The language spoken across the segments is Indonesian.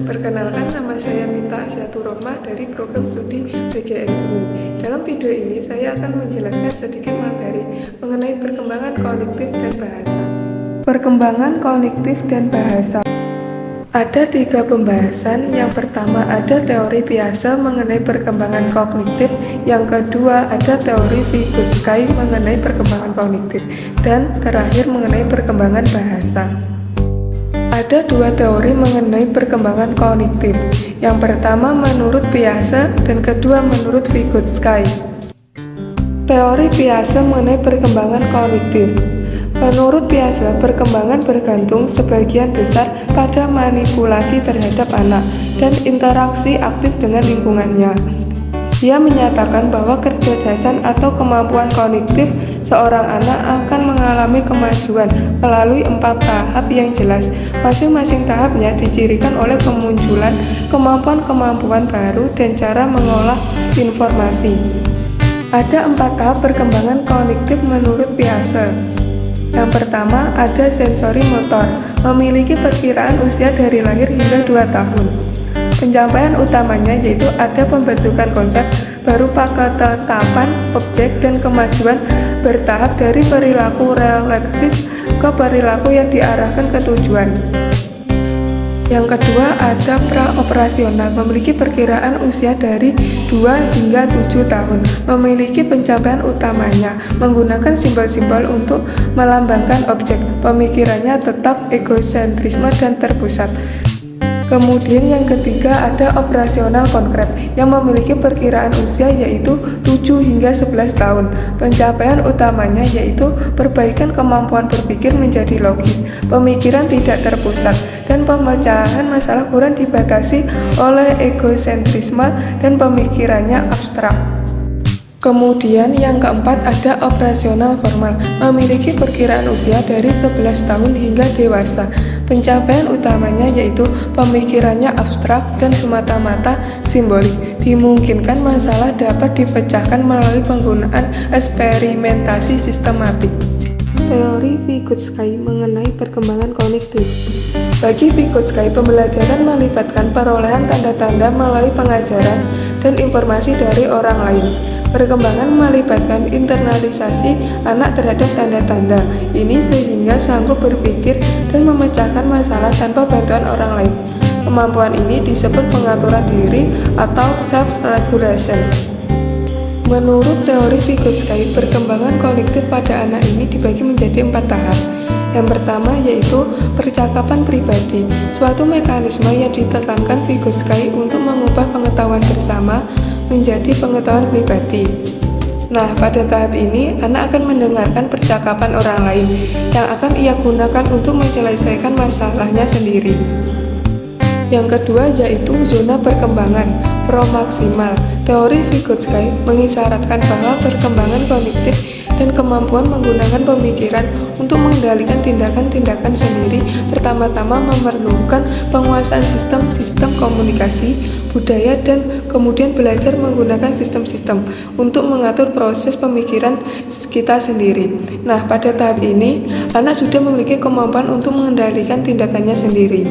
Perkenalkan, nama saya Minta Asyatur Rohmah dari program studi PGMI. Dalam video ini saya akan menjelaskan sedikit materi mengenai perkembangan kognitif dan bahasa. Perkembangan kognitif dan bahasa. Ada 3 pembahasan. Yang pertama ada teori biasa mengenai perkembangan kognitif, yang kedua ada teori Vygotsky mengenai perkembangan kognitif, dan terakhir mengenai perkembangan bahasa. Ada 2 teori mengenai perkembangan kognitif. Yang pertama menurut Piaget dan kedua menurut Vygotsky. Teori Piaget mengenai perkembangan kognitif. Menurut Piaget, perkembangan bergantung sebagian besar pada manipulasi terhadap anak dan interaksi aktif dengan lingkungannya. Dia menyatakan bahwa kecerdasan atau kemampuan kognitif seorang anak akan mengalami kemajuan melalui 4 tahap yang jelas. Masing-masing tahapnya dicirikan oleh kemunculan kemampuan-kemampuan baru dan cara mengolah informasi. Ada 4 tahap perkembangan kognitif menurut Piaget. Yang pertama ada sensori motor, memiliki perkiraan usia dari lahir hingga 2 tahun. Pencapaian utamanya yaitu ada pembentukan konsep berupa ketetapan objek dan kemajuan bertahap dari perilaku refleksif ke perilaku yang diarahkan ke tujuan. Yang kedua ada praoperasional, memiliki perkiraan usia dari 2 hingga 7 tahun. Memiliki pencapaian utamanya menggunakan simbol-simbol untuk melambangkan objek. Pemikirannya tetap egosentrisme dan terpusat. Kemudian yang ketiga ada operasional konkret yang memiliki perkiraan usia yaitu 7 hingga 11 tahun. Pencapaian utamanya yaitu perbaikan kemampuan berpikir menjadi logis, pemikiran tidak terpusat, dan pemecahan masalah kurang dibatasi oleh egosentrisme dan pemikirannya abstrak. Kemudian yang keempat ada operasional formal, memiliki perkiraan usia dari 11 tahun hingga dewasa. Pencapaian utamanya yaitu pemikirannya abstrak dan semata-mata simbolik. Dimungkinkan masalah dapat dipecahkan melalui penggunaan eksperimentasi sistematik. Teori Vygotsky mengenai perkembangan kognitif. Bagi Vygotsky, pembelajaran melibatkan perolehan tanda-tanda melalui pengajaran dan informasi dari orang lain. Perkembangan melibatkan internalisasi anak terhadap tanda-tanda ini sehingga sanggup berpikir dan memecahkan masalah tanpa bantuan orang lain. Kemampuan ini disebut pengaturan diri atau self-regulation. Menurut teori Vygotsky, perkembangan kognitif pada anak ini dibagi menjadi 4 tahap. Yang pertama yaitu percakapan pribadi, suatu mekanisme yang ditekankan Vygotsky untuk mengubah pengetahuan bersama menjadi pengetahuan pribadi. Nah, pada tahap ini, anak akan mendengarkan percakapan orang lain yang akan ia gunakan untuk menyelesaikan masalahnya sendiri. Yang kedua yaitu zona perkembangan promaksimal. Teori Vygotsky mengisyaratkan bahwa perkembangan kognitif dan kemampuan menggunakan pemikiran untuk mengendalikan tindakan-tindakan sendiri pertama-tama memerlukan penguasaan sistem-sistem komunikasi, budaya, dan kemudian belajar menggunakan sistem-sistem untuk mengatur proses pemikiran kita sendiri. Nah, pada tahap ini, anak sudah memiliki kemampuan untuk mengendalikan tindakannya sendiri.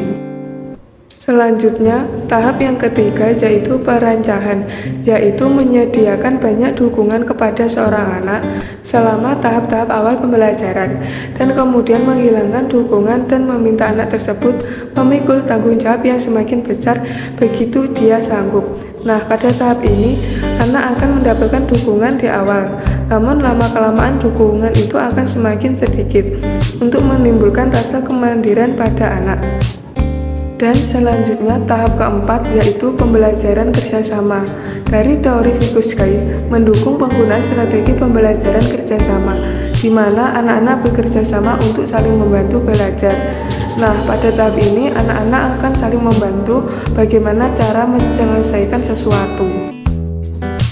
Selanjutnya, tahap yang ketiga yaitu perancahan, yaitu menyediakan banyak dukungan kepada seorang anak selama tahap-tahap awal pembelajaran, dan kemudian menghilangkan dukungan dan meminta anak tersebut memikul tanggung jawab yang semakin besar begitu dia sanggup. Nah, pada tahap ini, anak akan mendapatkan dukungan di awal, namun lama-kelamaan dukungan itu akan semakin sedikit untuk menimbulkan rasa kemandirian pada anak. Dan selanjutnya tahap keempat yaitu pembelajaran kerjasama. Dari teori Vygotsky mendukung penggunaan strategi pembelajaran kerjasama, di mana anak-anak bekerja sama untuk saling membantu belajar. Nah, pada tahap ini anak-anak akan saling membantu bagaimana cara menyelesaikan sesuatu.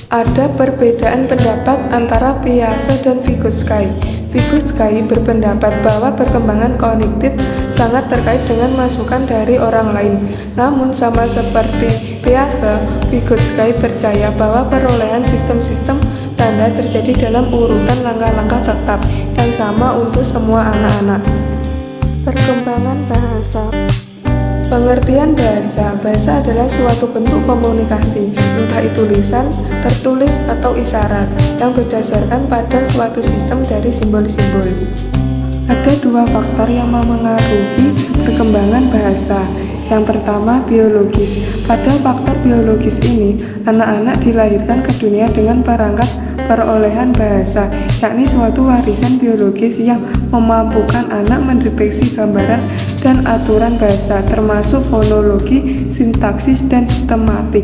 Ada perbedaan pendapat antara Piaget dan Vygotsky. Vygotsky berpendapat bahwa perkembangan kognitif sangat terkait dengan masukan dari orang lain. Namun sama seperti Piaget, Vygotsky percaya bahwa perolehan sistem-sistem tanda terjadi dalam urutan langkah-langkah tetap yang sama untuk semua anak-anak. Perkembangan bahasa. Pengertian bahasa. Bahasa adalah suatu bentuk komunikasi, entah itu lisan, tertulis, atau isyarat, yang berdasarkan pada suatu sistem dari simbol-simbol. Ada dua faktor yang memengaruhi perkembangan bahasa. Yang pertama, biologis. Pada faktor biologis ini, anak-anak dilahirkan ke dunia dengan perangkat perolehan bahasa, yakni suatu warisan biologis yang memampukan anak mendeteksi gambaran dan aturan bahasa, termasuk fonologi, sintaksis, dan sistematik.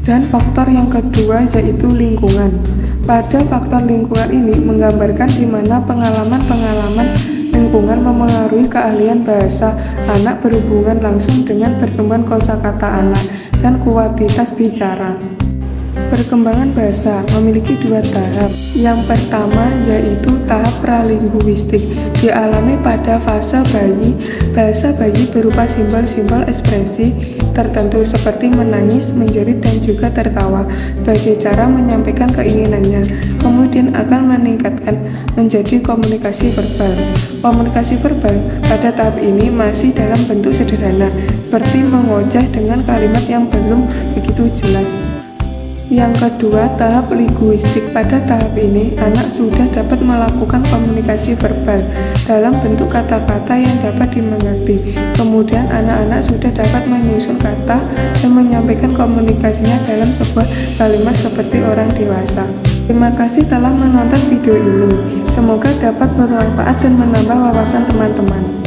Dan faktor yang kedua yaitu lingkungan. Pada faktor lingkungan ini menggambarkan di mana pengalaman-pengalaman lingkungan memengaruhi keahlian bahasa anak berhubungan langsung dengan pertumbuhan kosakata anak dan kuantitas bicara. Perkembangan bahasa memiliki dua tahap. Yang pertama yaitu tahap pralinguistik, dialami pada fase bayi. Bahasa bayi berupa simbol-simbol ekspresi tertentu seperti menangis, menjerit, dan juga tertawa sebagai cara menyampaikan keinginannya. Kemudian akan meningkatkan menjadi komunikasi verbal. Komunikasi verbal pada tahap ini masih dalam bentuk sederhana, seperti mengoceh dengan kalimat yang belum begitu jelas. Yang kedua, tahap linguistik. Pada tahap ini, anak sudah dapat melakukan komunikasi verbal dalam bentuk kata-kata yang dapat dimengerti. Kemudian, anak-anak sudah dapat menyusun kata dan menyampaikan komunikasinya dalam sebuah kalimat seperti orang dewasa. Terima kasih telah menonton video ini. Semoga dapat bermanfaat dan menambah wawasan teman-teman.